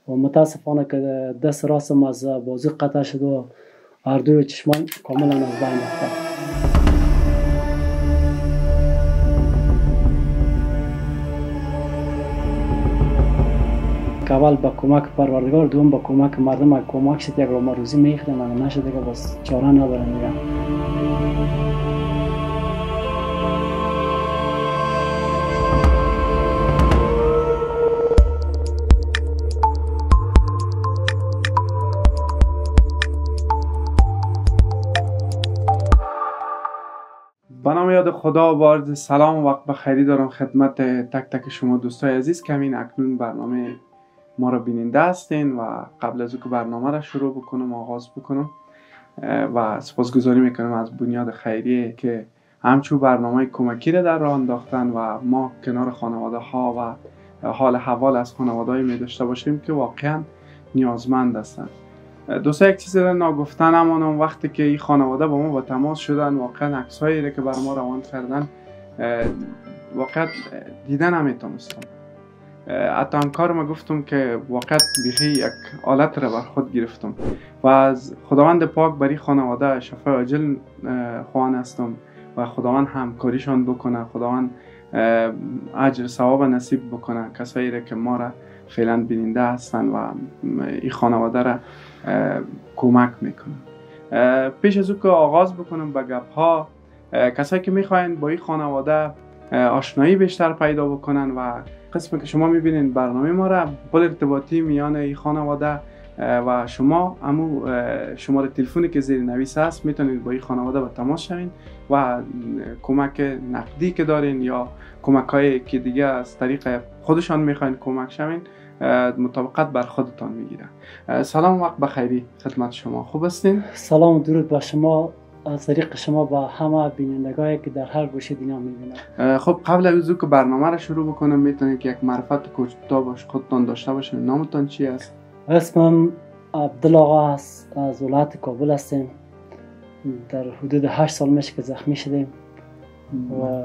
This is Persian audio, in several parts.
و متاسفانه که دست راستم از بازی قطع شد و هر دوی چشمان کاملا از بین رفته. که اول با کمک پروردگار، دوم با کمک مردم. اگه کمک شد یک لقمه روزی میخوریم، اگه نشد دیگه بس چاره ندارم دیگه. به نام یاد خدا و عرض سلام و وقت بخیری دارم خدمت تک تک شما دوستای عزیز که همین اکنون برنامه ما را بیننده هستین. و قبل از اینکه برنامه را شروع بکنم آغاز بکنم و سپاسگزاری میکنم از بنیاد خیریه که همچون برنامه کمکی را در راه انداختن و ما کنار خانواده ها و حال حوال از خانواده هایی می داشته باشیم که واقعا نیازمند هستند. دوستا یک چیز را نگفتن امانم، وقتی که این خانواده با ما با تماس شدن واقعا عکسایی را که بر ما روان کردن واقعا دیدن نمیتونستم. حتی همکارم گفتم که واقعا بیخی یک آلت را بر خود گرفتم و از خداوند پاک برای خانواده شفای عاجل خواهان هستم و خداوند همکاریشان بکنه، خداوند اجر ثواب نصیب بکنه کسایی را که ما را فعلا بیننده هستن و این خانواده را کمک میکنن. پیش از او که آغاز بکنم به گپ ها، کسایی که میخواین با این خانواده آشنایی بیشتر پیدا بکنن و قسمی که شما میبینین برنامه ما را پل ارتباطی میان این خانواده و شما شماره تلفنی که زیر نویس هست میتونید با این خانواده به تماس شوین و کمک نقدی که دارین یا کمک هایی که دیگه از طریق خودشان میخواین کمک شوین مطابقت بر خودتان میگیره. سلام وقت بخیری خدمت شما، خوب هستین؟ سلام و درود با شما، از طریق شما با همه بینندگانی که در هر گوشه دنیا میبینن. خب قبل از اینکه برنامه را شروع بکنم میتونید که یک معرفت کوتاه خودتان داشته باشین. نامتان چی است؟ اسمم عبدالآقا است، از ولایت کابل هستیم. در حدود 8 سال میشه که زخمی شدیم و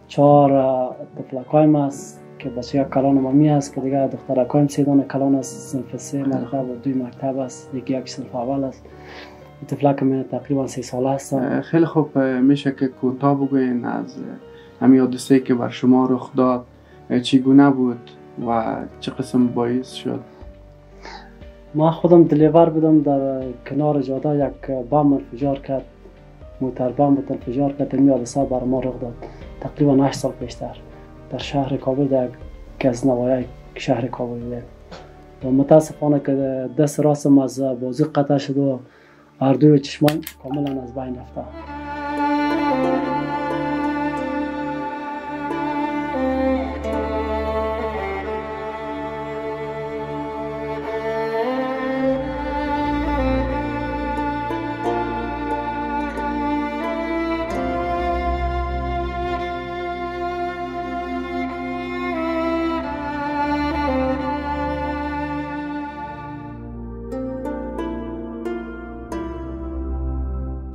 4 طفلکایم است که بچه کلان مامی است که دیگه دخترکایم 3 دانه کلان است، صنف 3 مکتب و 2 مکتب است، یک صنف اول است. طفلک من تقریبا 3 ساله هستم. خیلی خوب، میشه که کوتاه بگوین از همین حادثه‌ای که بر شما رخ داد چگونه بود و چه قسم باعث شد؟ ما خودم دلیور بودم، در کنار جاده یک بم انفجار کرد، موتر بم انفجار کرد. این حادثه بر ما رخ داد تقریبا 8 سال پیشتر در شهر کابل، در گزنوایه شهر کابل بود. و متاسفانه که دست راستم از بازی قطع شد و هر دوی چشمان کاملا از بین رفته.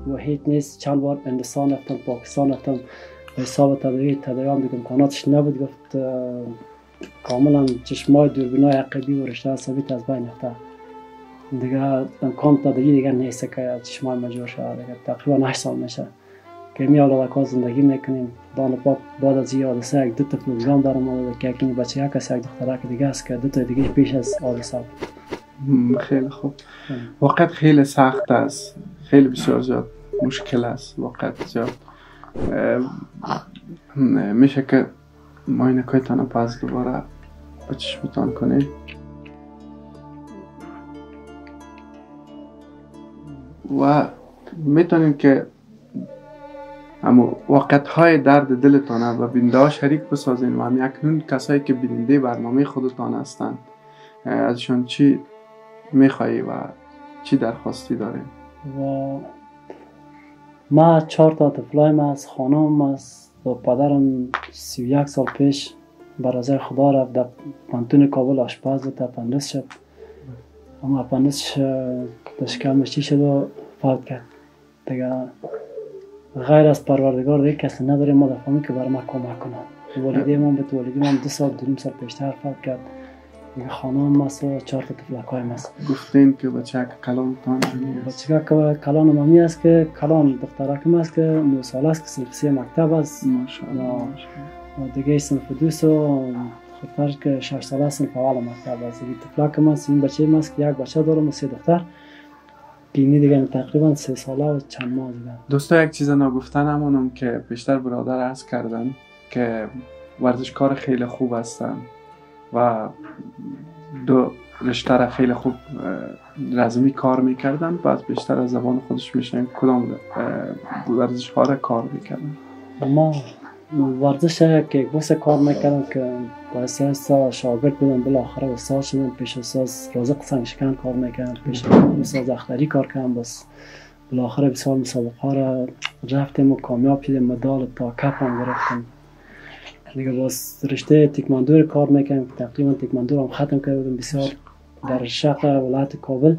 و هیچ نیست. چند بار هندوستان رفتم، پاکستان رفتم، به حساب تداوی دیگه امکاناتش نبود. گفت کاملا چشمای دوربینای عقبی و رشته عصبی از بین رفته، دیگه امکان تداوی دیگه نیست که چشمای مجبور شده. دیگه تقریبا 8 سال میشه که می اولادکا زندگی میکنیم. بعد از این حادثه 2 طفل دیگه هم دارم اومده که یکی بچه یک است، یک دخترک دیگه است که 2 تا دیگه پیش از حادثه. خیلی خوب. واقعا خیلی سخت است، خیلی بسیار زیاد مشکل است، واقعا زیاد. میشه که ماینکایتان پس دوباره به چشمتان کنید و میتونید که اما وقت های درد دلتان و بیننده ها شریک بسازین و هم اکنون کسایی که بیننده برنامه خودتان هستند ازشان چی میخوایی و چی درخواستی دارین؟ و ما 4 تا طفلایم است، خانم است و پدرم 31 سال پیش بر رضای خدا رفت. در پانتون کابل آشپز بود، اپندیس شد. اما اپندیس شکمش چی شد و فوت کرد. دیگه غیر از پروردگار دیگه کسی نداره ما در فامیل که برای ما کمک کنه. والدیم هم 2 سال 2 سال پیشتر فوت کرد دیگه خانم است و 4 تا طفلکایم است. گفتین که بچه کلانتان است. بچه کلان مامی است که کلان دخترکم است که 9 ساله است که صنف 3 مکتب است. ماشاءالله. دیگه صنف 2 و خودفرش که 6 ساله است صنف اول مکتب است. دیگه طفلکم است. این بچه است که یک بچه دارم و 3 دختر. اینی دیگه تقریبا 3 ساله و چند ماه دیگه. دوستا یک چیز نگفتن همونم که بیشتر برادر عرض کردن که ورزشکار خیلی خوب هستن و دو رشته را خیلی خوب رزمی کار میکردن. بعد بیشتر از زبان خودش میشن کدام ورزش‌ها را کار میکردن؟ ما ورزش که بوس کار میکردم که باعث است شاگرد بودم بالاخره استاد شدم. پیش استاد رازق سنگشکن کار میکردم، پیش استاد اختری کار کردم. بس بالاخره بسیار مسابقه را رفتیم و کامیاب شدیم، مدال تا کپ هم گرفتیم. دیگه باز رشته تکواندو کار میکردم، تقریبا تکواندو هم ختم کردم بسیار در شرق ولایت کابل.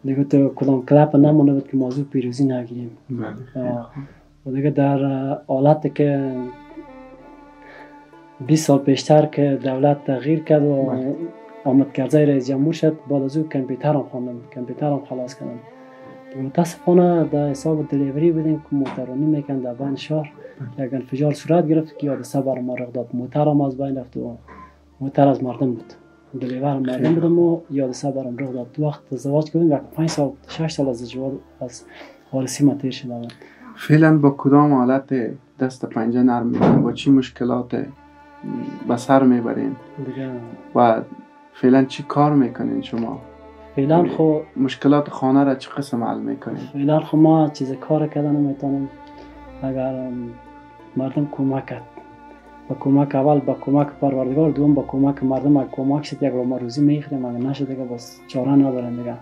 دیگه تو کدام کلاب نمونه بود که موضوع پیروزی نگیریم. و دیگه در حالت که 20 سال پیشتر که دولت تغییر کرد و آمد کرزی رئیس جمهور شد، بعد از او کامپیوتر هم خواندم، کامپیوتر هم خلاص کردم. متاسفانه در حساب دلیوری بودیم که موترانی میکن در بین شهر یک انفجار صورت گرفت که یاد سبر ما رخ داد. موتر هم از بین رفت و موتر از مردم بود، دلیور مردم بودم و یاد سبرم رخ داد. وقت ازدواج کردیم 5 سال 6 سال از ازدواج از حارسی ما تیر شدم. فعلا با کدام حالت دست پنجه نرم میکنین؟ با چی مشکلات به سر میبرین؟ و فعلا چی کار میکنین شما؟ فعلا خو مشکلات خانه را چه قسم حل میکنین؟ فعلا خو ما چیز کار کردن نمیتونم. اگر مردم کمک کرد با کمک اول با کمک پروردگار، دوم با کمک مردم، اگر کمک شد یک روز روزی میخوریم، اگر نشد دیگه بس چاره ندارن دیگه.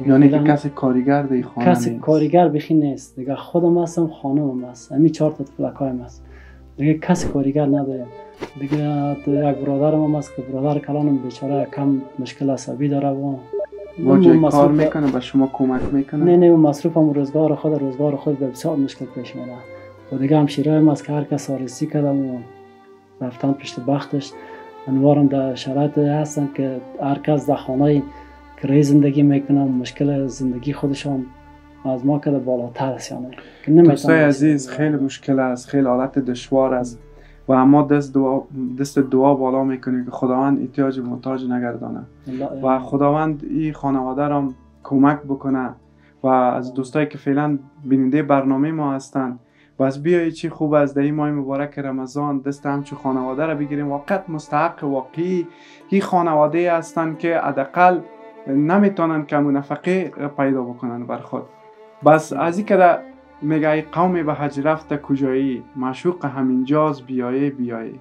یعنی که کسی کاریگر در خانه نیست؟ کسی کاریگر بخی نیست دیگه. خودم هستم، خانمم هست، همین 4 تا طفلکایم هست دیگه. کسی کاریگر نداریم دیگه. یک برادرم هم هست که برادر کلانم بیچاره کم مشکل عصبی داره و جای کار میکنه به شما کمک میکنه؟ نه اون مصروف هم روزگار خود به بسیار مشکل پیش میره. و دیگه همشیره هم هست که هر کس آرزی کردم و رفتن پشت بختش. انوارم در شرایط هستن که هر کس در خانه که زندگی میکنم مشکل زندگی خودشان از ما که بالاتر است. یعنی دوستای عزیز خیلی مشکل است، خیلی حالت دشوار است و اما دست دعا بالا میکنیم که خداوند احتیاج محتاج نگردانه و خداوند این خانواده را کمک بکنه. و از دوستایی که فعلا بیننده برنامه ما هستند، بس بیایی چی خوب از در این ماه مبارک رمضان دست همچو خانواده را بگیریم. واقعا مستحق واقعی این خانواده هستند که حداقل نمیتونن که نفقه پیدا بکنن بر خود. بس از این که میگه ای قوم به حج رفته کجایی، معشوق همینجاست بیایی.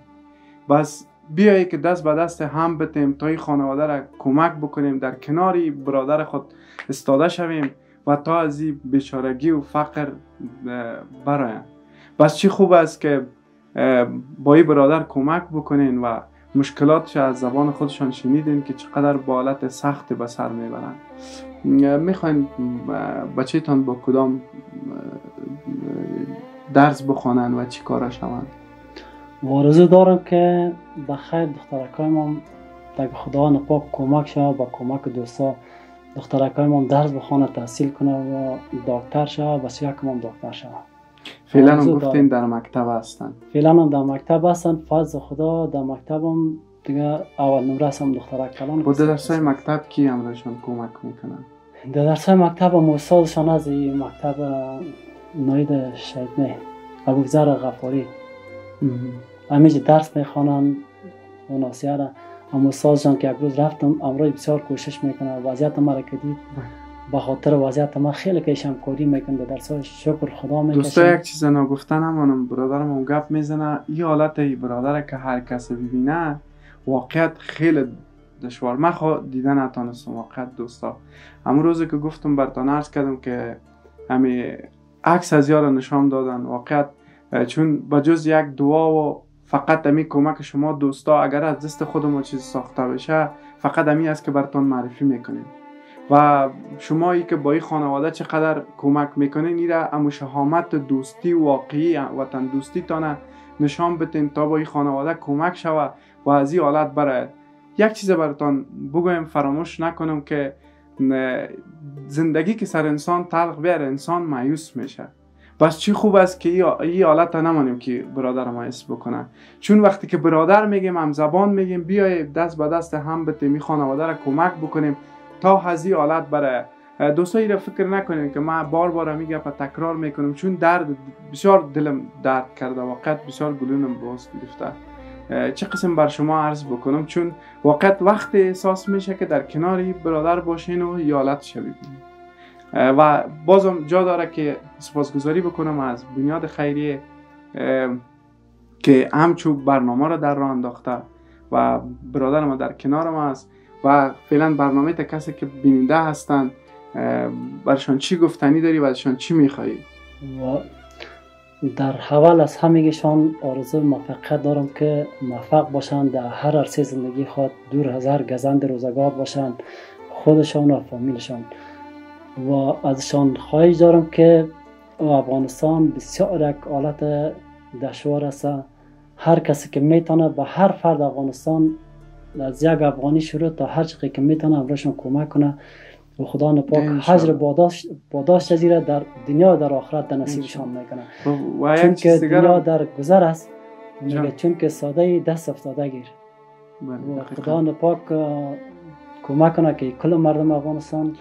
بس بیایی که دست به دست هم بتیم تا این خانواده را کمک بکنیم، در کناری برادر خود استاده شویم و تا از این بیچارگی و فقر براین. بس چی خوب است که با این برادر کمک بکنین و مشکلاتش از زبان خودشان شنیدین که چقدر با حالت سخت به سر میبرن. میخواین بچه تان با کدام درس بخوانن و چی کارا شوند؟ آرزو دارم که بخیر دخترکایم هم تا خداوند پاک کمک شود، با کمک دوستا دخترکایم هم درس بخونه، تحصیل کنه و دکتر شود، بس یکم هم دکتر شود. فعلا هم گفتین در مکتب هستن؟ فعلا هم در مکتب هستن، فضل خدا. در مکتب هم دیگه اول نمره هستم دخترک کلان. با درسای مکتب کی امرشان کمک میکنن؟ در درسای مکتب هم استادشان از این مکتب ناید شهید نه ابوذر غفاری همیشه درس میخوانن و نصیحت هم استادشان که یک روز رفتم امروز بسیار کوشش میکنه وضعیت ما را که دید به خاطر وضعیت ما خیلی کشم کاری میکنه درسای شکر خدا میکشم. دوستا یک چیز نگفتن همونم برادرم هم گپ میزنه این حالت ای برادر که هر کس ببینه واقعیت خیلی دشوار. من خود دیدن نتونستم واقعیت دوستا. همون روزی که گفتم براتون عرض کردم که همین عکس از یار نشان دادن واقعیت چون بجز یک دعا و فقط امی کمک شما دوستا اگر از دست خودمون چیز ساخته بشه فقط امی است که براتون معرفی میکنیم و شمایی که با این خانواده چقدر کمک میکنین این را امو شهامت دوستی واقعی وطن دوستی تانه نشان بتین تا با این خانواده کمک شوه و از این حالت برای یک چیز براتان بگویم فراموش نکنم که زندگی که سر انسان تلخ بیاره انسان مایوس میشه. بس چی خوب است که این حالت نمانیم که برادر ما حس بکنه، چون وقتی که برادر میگیم هم زبان میگیم بیای دست به دست هم بتیم خانواده را کمک بکنیم تا هزی حالت بره. دوستایی را فکر نکنیم که ما بار بار میگم و تکرار میکنم، چون درد بسیار دلم درد کرده، واقعا بسیار گلونم باز گرفته. چه قسم بر شما عرض بکنم، چون واقعا وقت احساس میشه که در کناری برادر باشین و یه حالت شبیه بینیم. و بازم جا داره که سپاسگزاری بکنم از بنیاد خیریه که همچو برنامه را در راه انداخته و برادر ما در کنار ما است و فعلا برنامه تا کسی که بیننده هستن برشان چی گفتنی داری و ازشان چی میخوایی؟ و در حوال از همگیشان آرزو موفقیت دارم که موفق باشند در هر عرصه زندگی خود، دور از هر گزند روزگار باشند، خودشان و فامیلشان. و ازشان خواهش دارم که افغانستان بسیار یک حالت دشوار است. هر کسی که میتونه به هر فرد افغانستان از یک افغانی شروع تا هر چقدر که میتونه امرشان کمک کنه و خدا نپاک حجر باداشت جزیره در دنیا و در آخرت در نصیبشان میکنه. چون که دنیا در گذر است، میگه چون که ساده دست افتاده گیر. و خدا نپاک کمک کنه که کل مردم افغانستان.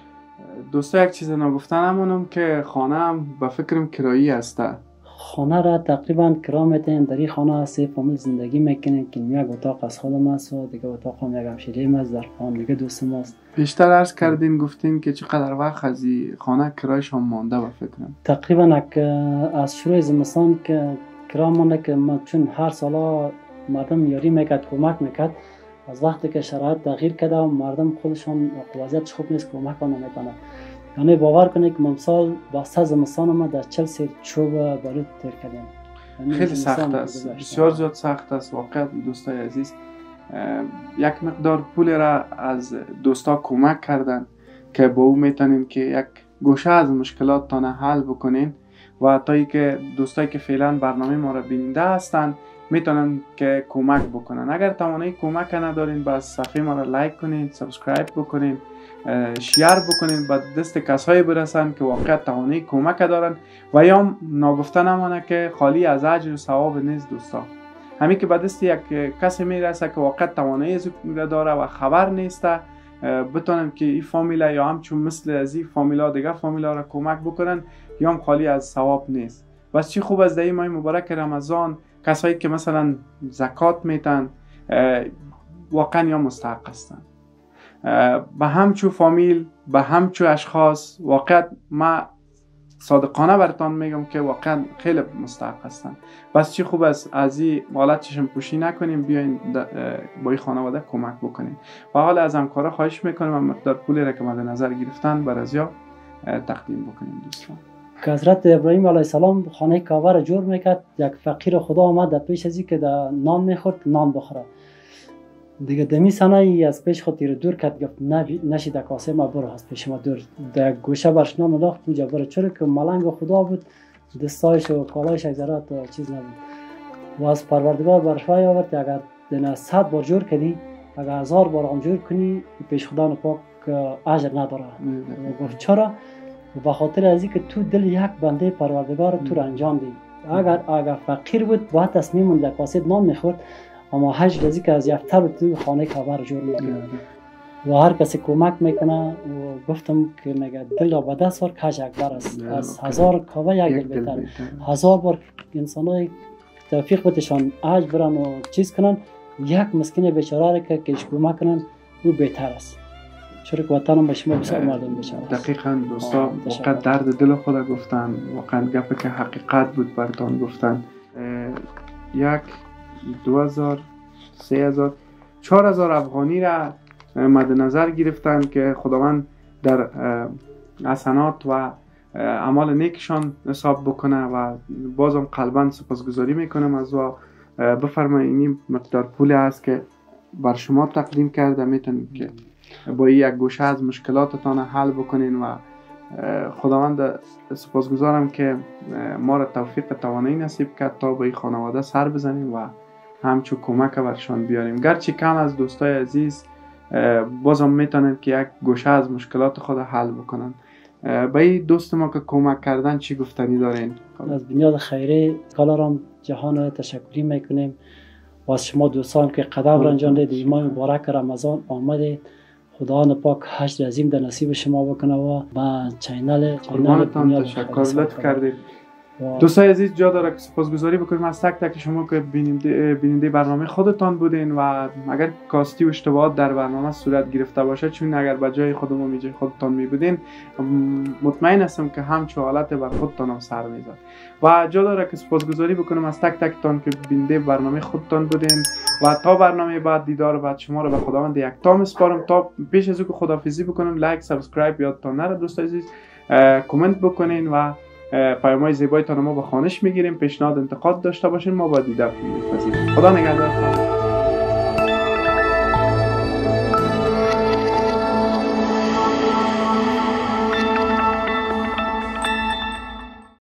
دوستا یک چیز نگفتن همونم که خانه هم به فکرم کرایی هسته. خانه را تقریبا کرا میتین. در این خانه 3 فامیل زندگی میکنیم که یک اتاق از خودم است و دیگه اتاق هم یک همشیریم است، در خانه دیگه دوستم است. بیشتر عرض کردین گفتین که چقدر وقت از این خانه کرایش هم مانده به فکرم؟ تقریبا از شروع زمستان که کرا مانده که چون هر سالا مردم یاری میکرد، کمک میکرد. از وقتی که شرایط تغییر کرده و مردم خودشون وضعیت خوب نیست، کمک نمیکنه. یعنی باور کنید که امسال با زمستان ما در 40 سیر چوب بارود تیر کردیم. خیلی سخت است، بسیار زیاد سخت است واقعا. دوستای عزیز یک مقدار پول را از دوستا کمک کردن که با او میتونین که یک گوشه از مشکلاتتان حل بکنین و تا ای که دوستایی که فعلا برنامه ما را بیننده هستن میتونن که کمک بکنن. اگر توانایی کمک ندارین بس صفحه ما را لایک کنین، سابسکرایب بکنین، شیر بکنین، به دست کسایی برسن که واقعا توانایی کمک دارن و یا ناگفته نمانه که خالی از اجر و ثواب نیست. دوستا همین که به دست یک کسی میرسه که واقعا توانایی داره و خبر نیسته، بتونن که این فامیلا یا همچون مثل از این فامیلا دیگه فامیلا را کمک بکنن، یا هم خالی از ثواب نیست. بس چی خوب از در این ماه مبارک رمضان کسایی که مثلا زکات میتن واقعا یا مستحق هستن. به همچو فامیل، به همچو اشخاص واقعا ما صادقانه براتون میگم که واقعا خیلی مستحق هستن. بس چی خوب است از این حالت چشم پوشی نکنیم، بیاین با این خانواده کمک بکنیم. و حالا از همکارا خواهش میکنیم مقدار پولی را که مد نظر گرفتن بر ازیا تقدیم بکنیم. دوستان که حضرت ابراهیم علیه السلام خانه کعبه را جور میکرد، یک فقیر خدا آمد در پیش ازی که در نان میخورد نان بخوره. دیگه دمی سنایی از پیش خود تیر دور کرد، گفت نشید کاسه ما برو از پیش ما دور. در گوشه برش نان انداخت اونجا برو، چرا که ملنگ خدا بود، دستایش و کالایش اگذارت و چیز نبود. و از پروردگار برش وای آورد که اگر دینا 100 بار جور کنی، اگر 1000 بار هم جور کنی پیش خدا نپاک اجر نداره. گفت چرا؟ به خاطر از اینکه تو دل یک بنده پروردگار تو را انجام دی. اگر فقیر بود باید تصمیم اون در کاسه نان میخورد، اما هجر از اینکه از یفتر بود تو خانه کعبه رو جور میکنه و هر کسی کمک میکنه. و گفتم که میگه دل را به دست ور کج اکبر است، از 1000 کعبه یک دل بهتر. 1000 بار انسانای توفیق بتشان اجر برن و چیز کنن، یک مسکین بیچاره که کش کمک کنن او بهتر است. چرا که وطنم به شما بسیار مردم بشه. دقیقاً دوستا واقعا درد دل خود گفتن، واقعا گپی که حقیقت بود براتون گفتن. 1 2000 3000 4000 افغانی را مد نظر گرفتن که خداوند در حسنات و اعمال نیکشان حساب بکنه و بازم قلباً سپاسگزاری میکنم از و بفرمایید این مقدار پول است که بر شما تقدیم کرده، میتونید که با یک گوشه از مشکلاتتان حل بکنین و خداوند سپاسگزارم که ما را توفیق توانایی نصیب کرد تا به این خانواده سر بزنیم و همچون کمک برشان بیاریم. گرچه کم از دوستای عزیز بازم میتونن که یک گوشه از مشکلات خود حل بکنن. به این دوست ما که کمک کردن چی گفتنی دارین؟ از بنیاد خیره کالارم جهان تشکری میکنیم و از شما دوستان که قدم رنجاندید. ماه مبارک رمضان آمده، خدا پاک حج عظیم در نصیب شما بکنه و با چینل قربانتان تشکر لطف کردید. دوستای عزیز جا داره که سپاسگزاری بکنیم از تک تک شما که بیننده برنامه خودتان بودین و اگر کاستی و اشتباهات در برنامه صورت گرفته باشه، چون اگر به جای خودمون می جای خودتان می بودین، مطمئن هستم که همچو حالت بر خودتان هم سر میزد. و جا داره که سپاسگزاری بکنم از تک تک تان که بیننده برنامه خودتان بودین و تا برنامه بعد دیدار بعد شما رو به خداوند یکتا میسپارم. تا پیش از او که خداحافظی بکنم، لایک سابسکرایب یادتان نره دوستای عزیز، کامنت بکنین و پیام‌های زیبایتان ما به خوانش میگیریم. پیشنهاد انتقاد داشته باشین ما با دیدار میپذیریم. خدا نگهدار.